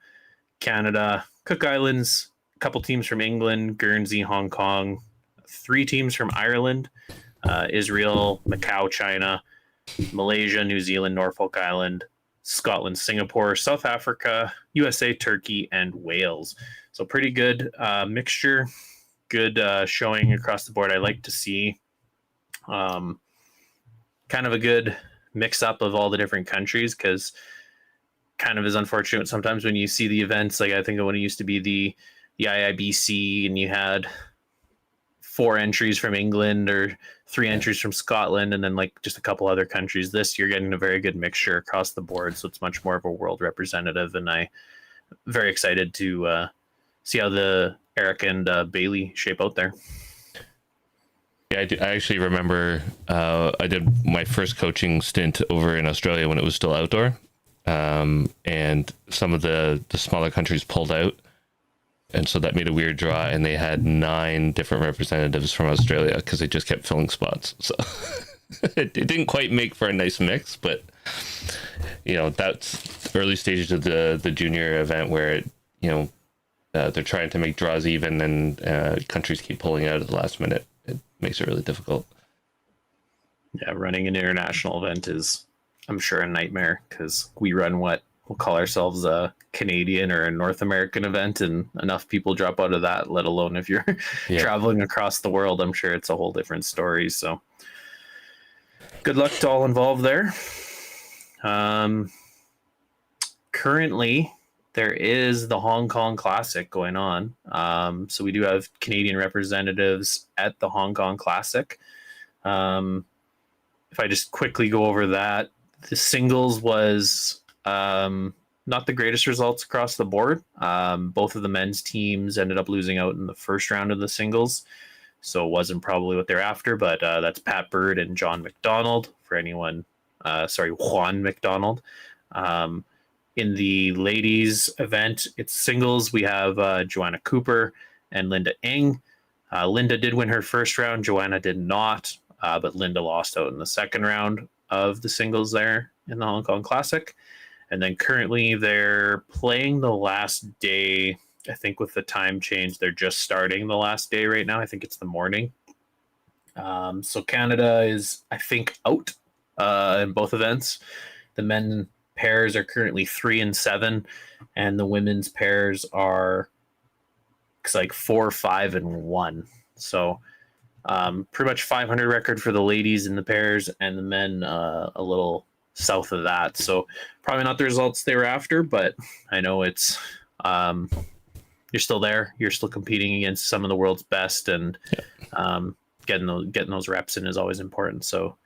Canada, Cook Islands, a couple teams from England, Guernsey, Hong Kong, 3 teams from Ireland, Israel, Macau, China, Malaysia, New Zealand, Norfolk Island, Scotland, Singapore, South Africa, USA, Turkey, and Wales. So pretty good mixture. Good showing across the board. I like to see kind of a good mix up of all the different countries, because kind of is unfortunate sometimes when you see the events. Like I think when it used to be the IIBC and you had 4 entries from England or 3 entries from Scotland and then like just a couple other countries. This you're getting a very good mixture across the board, so it's much more of a world representative, and I'm very excited to see how the Eric and Bailey shape out there. Yeah, I actually remember I did my first coaching stint over in Australia when it was still outdoor, and some of the smaller countries pulled out, and so that made a weird draw, and they had 9 different representatives from Australia because they just kept filling spots. So it didn't quite make for a nice mix, but that's early stages of the junior event where they're trying to make draws even, and countries keep pulling out at the last minute. It makes it really difficult. Yeah, running an international event is, I'm sure, a nightmare, because we run what we'll call ourselves a Canadian or a North American event, and enough people drop out of that, let alone if you're traveling across the world. I'm sure it's a whole different story. So good luck to all involved there. Currently, there is the Hong Kong Classic going on. So we do have Canadian representatives at the Hong Kong Classic. If I just quickly go over that, the singles was not the greatest results across the board. Both of the men's teams ended up losing out in the first round of the singles, so it wasn't probably what they're after, but that's Pat Bird and John McDonald for anyone. Juan McDonald. In the ladies event, it's singles. We have Joanna Cooper and Linda Ng. Linda did win her first round. Joanna did not, but Linda lost out in the second round of the singles there in the Hong Kong Classic. And then currently they're playing the last day. I think with the time change, they're just starting the last day right now. I think it's the morning. So Canada is, I think, out in both events. The men pairs are currently 3-7, and the women's pairs are like 4-5-1. So pretty much 500 record for the ladies in the pairs, and the men a little south of that. So probably not the results they were after, but I know it's you're still there. You're still competing against some of the world's best, and getting those reps in is always important. So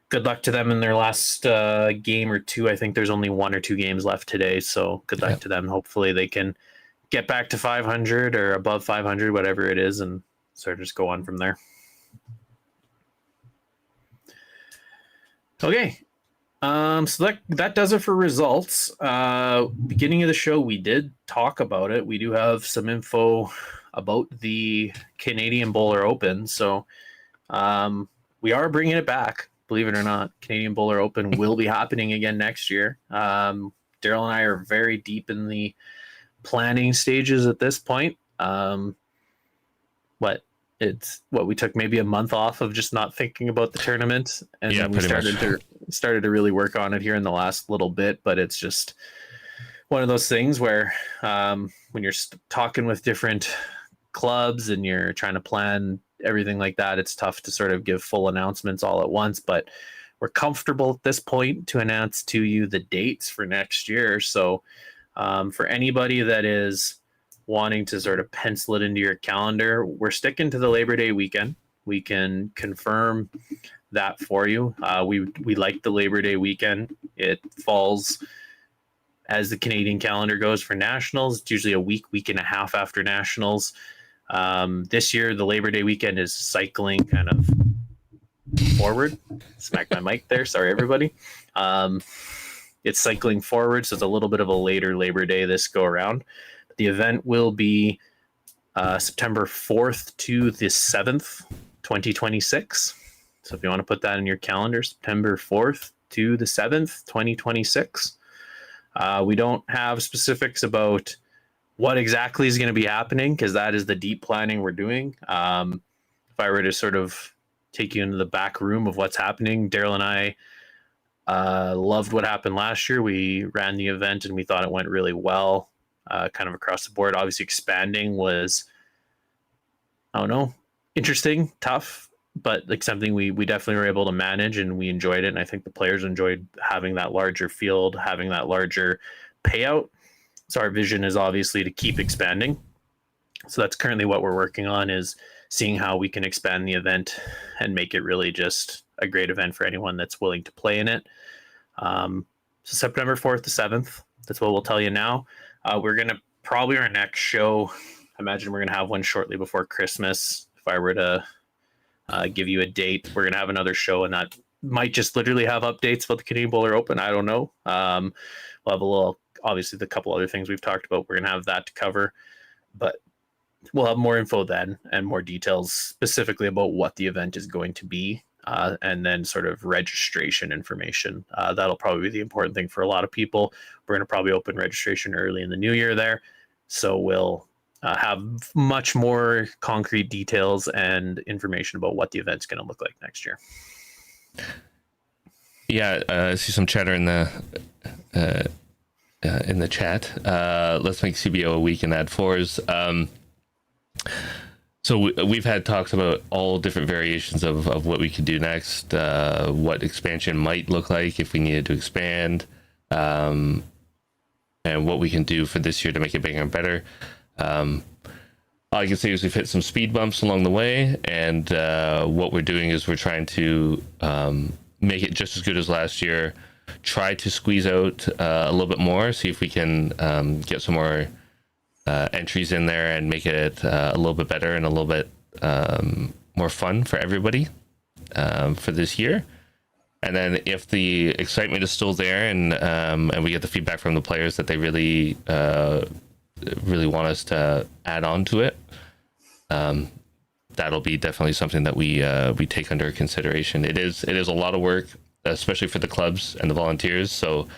good luck to them in their last game or two. I think there's only 1 or 2 games left today, so good luck to them. Hopefully they can get back to 500 or above 500, whatever it is, and sort of just go on from there. Okay. So that does it for results. Beginning of the show, we did talk about it. We do have some info about the Canadian Bowler Open. So we are bringing it back. Believe it or not, Canadian Bowler Open will be happening again next year. Daryl and I are very deep in the planning stages at this point. We took maybe a month off of just not thinking about the tournament, and then we started to really work on it here in the last little bit. But it's just one of those things where when you're talking with different clubs and you're trying to plan everything like that, it's tough to sort of give full announcements all at once. But we're comfortable at this point to announce to you the dates for next year. So for anybody that is wanting to sort of pencil it into your calendar, we're sticking to the Labor Day weekend. We can confirm that for you. We like the Labor Day weekend. It falls, as the Canadian calendar goes, for Nationals. It's usually a week and a half after Nationals. This year, the Labor Day weekend is cycling kind of forward. Smacked my mic there. Sorry, everybody. It's cycling forward, so it's a little bit of a later Labor Day this go around. The event will be September 4th to the 7th, 2026. So if you want to put that in your calendar, September 4th to the 7th, 2026. We don't have specifics about what exactly is going to be happening, because that is the deep planning we're doing. If I were to sort of take you into the back room of what's happening, Daryl and I loved what happened last year. We ran the event and we thought it went really well, kind of across the board. Obviously, expanding was, I don't know, interesting, tough, but like something we definitely were able to manage, and we enjoyed it. And I think the players enjoyed having that larger field, having that larger payout. So our vision is obviously to keep expanding. So that's currently what we're working on, is seeing how we can expand the event and make it really just a great event for anyone that's willing to play in it. So September 4th to 7th, that's what we'll tell you now. We're going to probably, our next show, I imagine we're going to have one shortly before Christmas. If I were to give you a date, we're going to have another show, and that might just literally have updates about the Canadian Bowler Open. I don't know. We'll have a little, obviously the couple other things we've talked about, we're going to have that to cover, but we'll have more info then and more details specifically about what the event is going to be, and then sort of registration information. That'll probably be the important thing for a lot of people. We're going to probably open registration early in the new year there, so we'll have much more concrete details and information about what the event's going to look like next year. Yeah, I see some chatter in the chat. Let's make CBO a week and add fours. So we've had talks about all different variations of what we could do next, what expansion might look like if we needed to expand, and what we can do for this year to make it bigger and better. All I can say is we've hit some speed bumps along the way, and what we're doing is we're trying to make it just as good as last year, try to squeeze out a little bit more, see if we can get some more entries in there and make it a little bit better and a little bit more fun for everybody for this year. And then if the excitement is still there, and we get the feedback from the players that they really want us to add on to it, that'll be definitely something that we take under consideration. It is a lot of work, especially for the clubs and the volunteers. So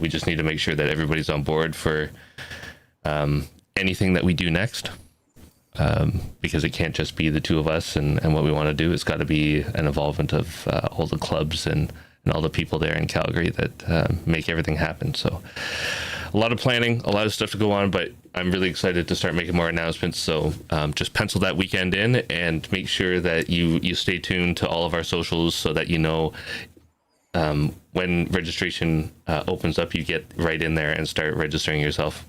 we just need to make sure that everybody's on board for anything that we do next, because it can't just be the two of us and what we want to do. It's got to be an involvement of all the clubs and all the people there in Calgary that make everything happen. So a lot of planning, a lot of stuff to go on, but I'm really excited to start making more announcements. So just pencil that weekend in and make sure that you stay tuned to all of our socials so that you know when registration opens up, you get right in there and start registering yourself.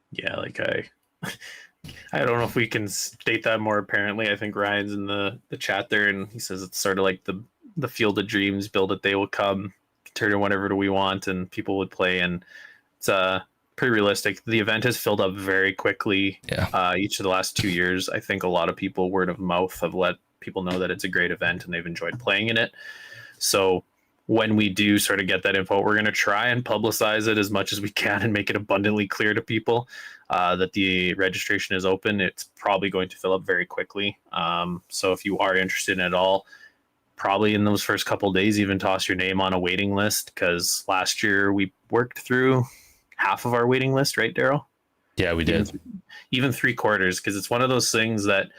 Yeah, like I don't know if we can state that more apparently. I think Ryan's in the chat there, and he says it's sort of like the Field of Dreams, build it, they will come, turn in whatever we want, and people would play, and it's pretty realistic. The event has filled up very quickly. Yeah. Each of the last 2 years, I think a lot of people, word of mouth, have let people know that it's a great event and they've enjoyed playing in it. So when we do sort of get that info, we're going to try and publicize it as much as we can and make it abundantly clear to people that the registration is open. It's probably going to fill up very quickly. So if you are interested at all, probably in those first couple of days, even toss your name on a waiting list, because last year we worked through half of our waiting list, right, Daryl? Yeah, we did. Even 3/4, because it's one of those things that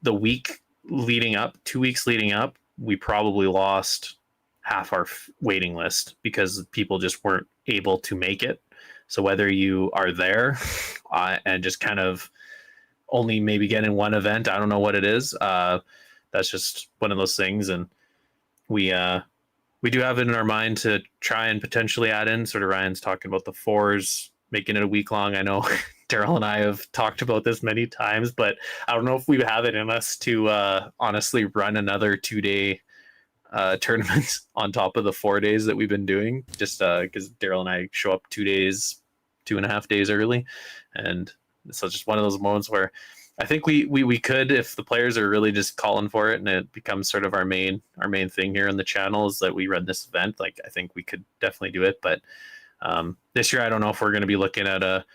the week leading up, 2 weeks leading up, we probably lost half our waiting list because people just weren't able to make it. So whether you are there and just kind of only maybe get in one event, I don't know what it is. That's just one of those things. And we do have it in our mind to try and potentially add in. Sort of Ryan's talking about the fours, making it a week long. I know Daryl and I have talked about this many times, but I don't know if we have it in us to honestly run another 2-day tournament on top of the 4 days that we've been doing, just because Daryl and I show up 2.5 days early. And so it's just one of those moments where I think we could, if the players are really just calling for it and it becomes sort of our main thing here on the channel is that we run this event. Like, I think we could definitely do it. But this year, I don't know if we're going to be looking at a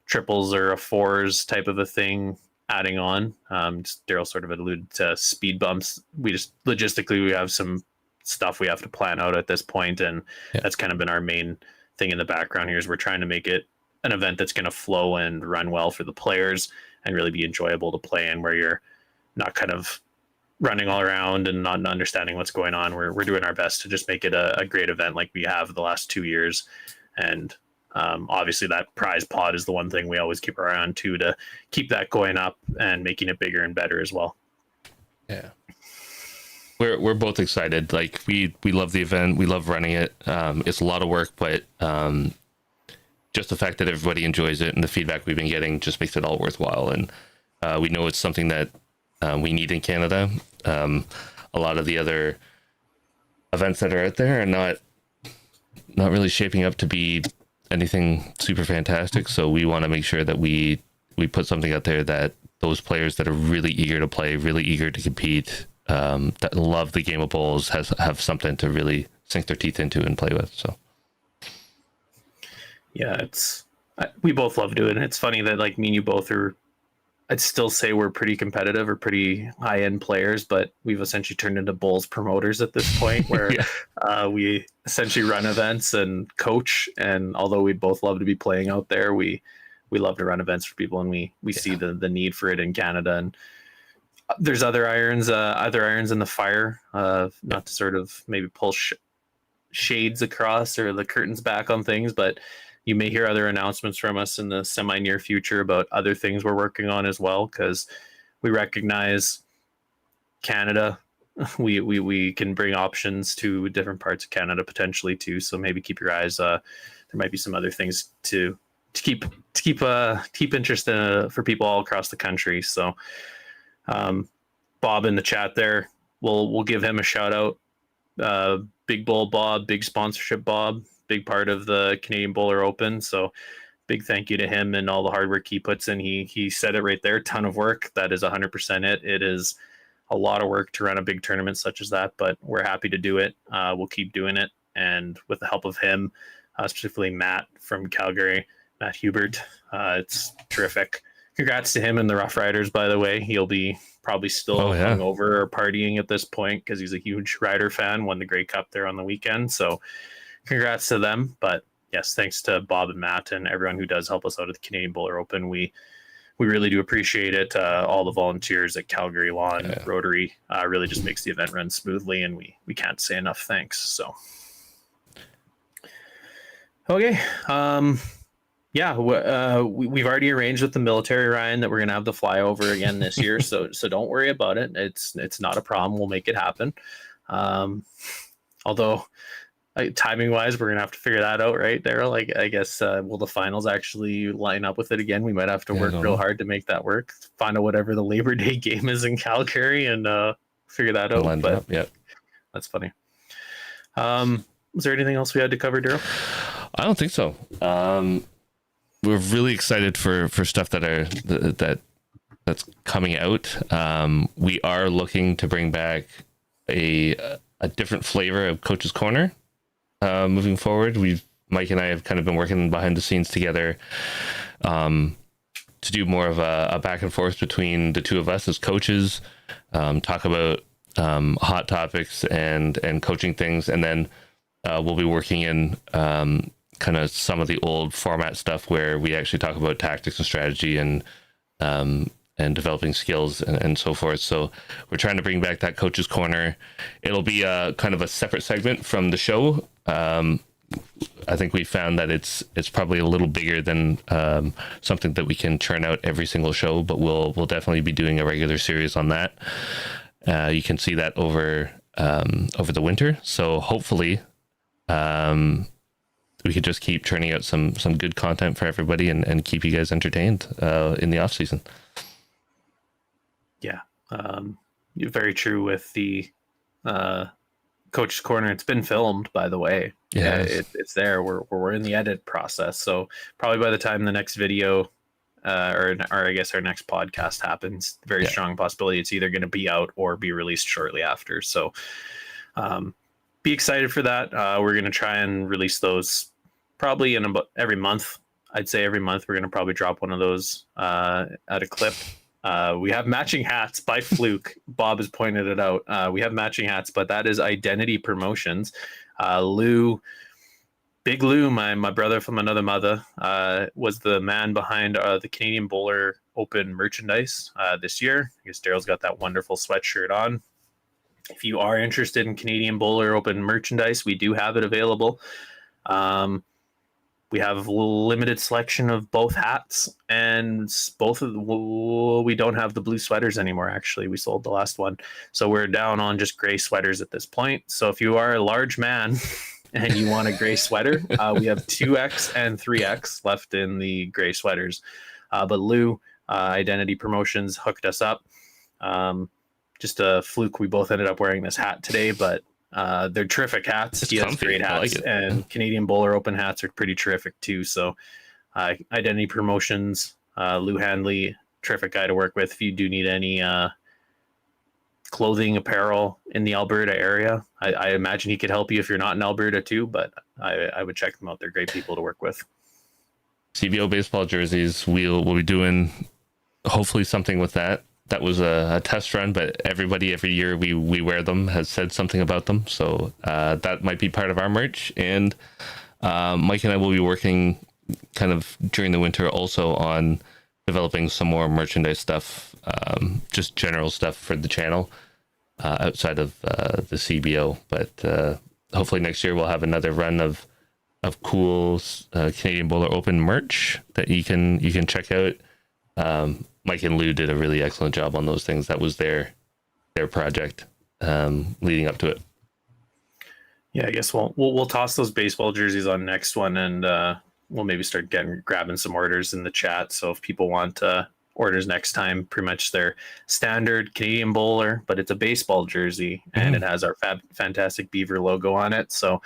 triples or a fours type of a thing adding on. Daryl sort of alluded to speed bumps. We just logistically, we have some stuff we have to plan out at this point, and that's kind of been our main thing in the background here is we're trying to make it an event that's going to flow and run well for the players and really be enjoyable to play in, where you're not kind of running all around and not understanding what's going on. We're doing our best to just make it a great event like we have the last 2 years. And obviously that prize pod is the one thing we always keep our eye on too, to keep that going up and making it bigger and better as well. Yeah. We're both excited. Like we love the event. We love running it. It's a lot of work, but just the fact that everybody enjoys it and the feedback we've been getting just makes it all worthwhile. And we know it's something that we need in Canada. A lot of the other events that are out there are not really shaping up to be anything super fantastic. So we want to make sure that we put something out there that those players that are really eager to play, really eager to compete, that love the game of bowls have something to really sink their teeth into and play with. So yeah, we both love doing it. It's funny that like me and you both are, I'd still say we're pretty competitive or pretty high end players, but we've essentially turned into bowls promoters at this point where we essentially run events and coach. And although we both love to be playing out there, we love to run events for people, and we see the need for it in Canada. And there's other irons in the fire, not to sort of maybe pull shades across or the curtains back on things, but you may hear other announcements from us in the semi-near future about other things we're working on as well, because we recognize Canada. We can bring options to different parts of Canada potentially too. So maybe keep your eyes. There might be some other things to keep interest for people all across the country. So Bob in the chat there, we'll give him a shout out. Big Bowl Bob, big sponsorship Bob, big part of the Canadian Bowler Open. So big thank you to him and all the hard work he puts in. He said it right there, ton of work. That is 100% it. It is a lot of work to run a big tournament such as that, but we're happy to do it. We'll keep doing it. And with the help of him, specifically Matt from Calgary, Matt Hubert, it's terrific. Congrats to him and the Rough Riders, by the way. He'll be probably still hungover or partying at this point because he's a huge Rider fan, won the Grey Cup there on the weekend. So congrats to them. But yes, thanks to Bob and Matt and everyone who does help us out at the Canadian Bowler Open. We really do appreciate it. All the volunteers at Calgary Lawn, Rotary, really just makes the event run smoothly, and we can't say enough thanks. So okay. We've already arranged with the military, Ryan, that we're gonna have the flyover again this year. So don't worry about it. It's not a problem. We'll make it happen. Although timing wise, we're gonna have to figure that out, right, Daryl? Like, I guess will the finals actually line up with it again? We might have to work real hard to make that work. Find out whatever the Labor Day game is in Calgary and figure that out. But that's funny. Was there anything else we had to cover, Daryl? I don't think so. We're really excited for stuff that's coming out. We are looking to bring back a different flavor of Coach's Corner moving forward. Mike and I have kind of been working behind the scenes together to do more of a back and forth between the two of us as coaches, talk about hot topics and coaching things, and then we'll be working in kind of some of the old format stuff where we actually talk about tactics and strategy and developing skills and so forth. So we're trying to bring back that Coach's Corner. It'll be a kind of a separate segment from the show. I think we found that it's probably a little bigger than something that we can churn out every single show, but we'll definitely be doing a regular series on that. You can see that over over the winter. So hopefully, we could just keep churning out some good content for everybody and keep you guys entertained in the off season. Yeah, very true with the Coach's Corner. It's been filmed, by the way. Yeah, it's there. We're in the edit process, so probably by the time the next video or I guess our next podcast happens, very strong possibility it's either going to be out or be released shortly after. So be excited for that. We're going to try and release those probably in about every month. I'd say every month we're going to probably drop one of those at a clip. We have matching hats by fluke. Bob has pointed it out. We have matching hats, but that is Identity Promotions. Big Lou, my brother from another mother, was the man behind the Canadian Bowler Open merchandise this year. I guess Daryl's got that wonderful sweatshirt on. If you are interested in Canadian Bowler Open merchandise, we do have it available. We have a limited selection of both hats, and we don't have the blue sweaters anymore. Actually, we sold the last one, so we're down on just gray sweaters at this point. So if you are a large man and you want a gray sweater, we have 2X and 3X left in the gray sweaters. But Lou, Identity Promotions, hooked us up. Just a fluke. We both ended up wearing this hat today, but they're terrific hats. He has great hats, and Canadian Bowler Open hats are pretty terrific too. So Identity Promotions, Lou Handley, terrific guy to work with. If you do need any clothing, apparel in the Alberta area, I imagine he could help you if you're not in Alberta too, but I would check them out. They're great people to work with. CBO baseball jerseys, we'll be doing hopefully something with that. That was a test run, but everybody every year we wear them has said something about them. So that might be part of our merch. And Mike and I will be working kind of during the winter also on developing some more merchandise stuff, just general stuff for the channel outside of the CBO. But hopefully next year we'll have another run of cool Canadian Bowler Open merch that you can check out. Mike and Lou did a really excellent job on those things. That was their project leading up to it. Yeah, I guess we'll toss those baseball jerseys on next one, and we'll maybe start grabbing some orders in the chat. So if people want orders next time, pretty much their standard Canadian Bowler, but it's a baseball jersey and it has our fantastic Beaver logo on it. So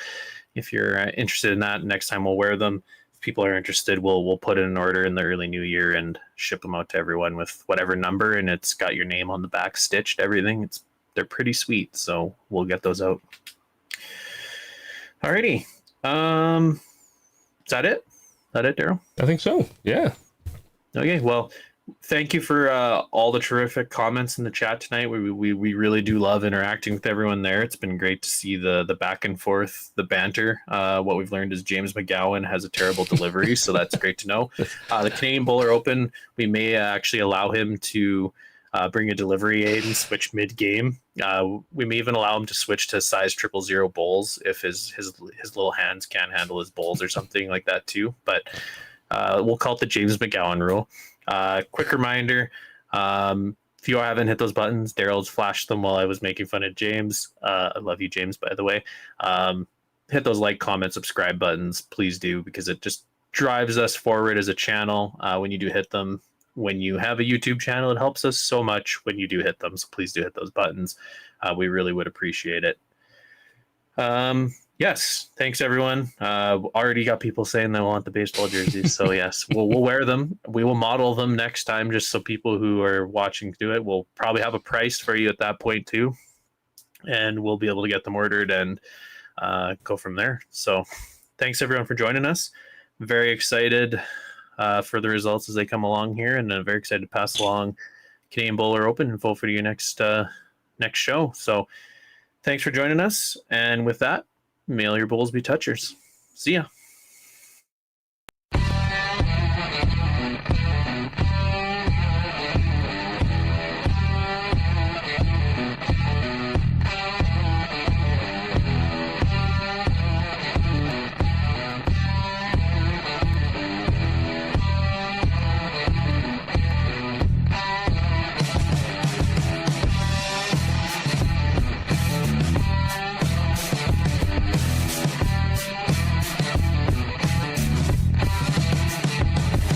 if you're interested in that, next time we'll wear them. People are interested, we'll put in an order in the early new year and ship them out to everyone with whatever number, and it's got your name on the back, stitched, everything. They're pretty sweet, so we'll get those out. Alrighty. Is that it? Daryl? I think so. Yeah. Okay. Well, thank you for all the terrific comments in the chat tonight. We really do love interacting with everyone there. It's been great to see the back and forth, the banter. What we've learned is James McGowan has a terrible delivery, so that's great to know. The Canadian Bowler Open, we may actually allow him to bring a delivery aid and switch mid-game. We may even allow him to switch to size 000 bowls if his little hands can't handle his bowls or something like that too. But we'll call it the James McGowan rule. Quick reminder, if you haven't hit those buttons, Daryl's flashed them while I was making fun of James. I love you, James, by the way. Hit those like, comment, subscribe buttons. Please do, because it just drives us forward as a channel when you do hit them. When you have a YouTube channel, it helps us so much when you do hit them. So please do hit those buttons. We really would appreciate it. Yes, thanks everyone. Already got people saying they want the baseball jerseys, so yes, we'll wear them. We will model them next time, just so people who are watching do it. We'll probably have a price for you at that point too, and we'll be able to get them ordered and go from there. So, thanks everyone for joining us. Very excited for the results as they come along here, and very excited to pass along Canadian Bowler Open info for your next show. So, thanks for joining us, and with that, mail your bowls be touchers. See ya.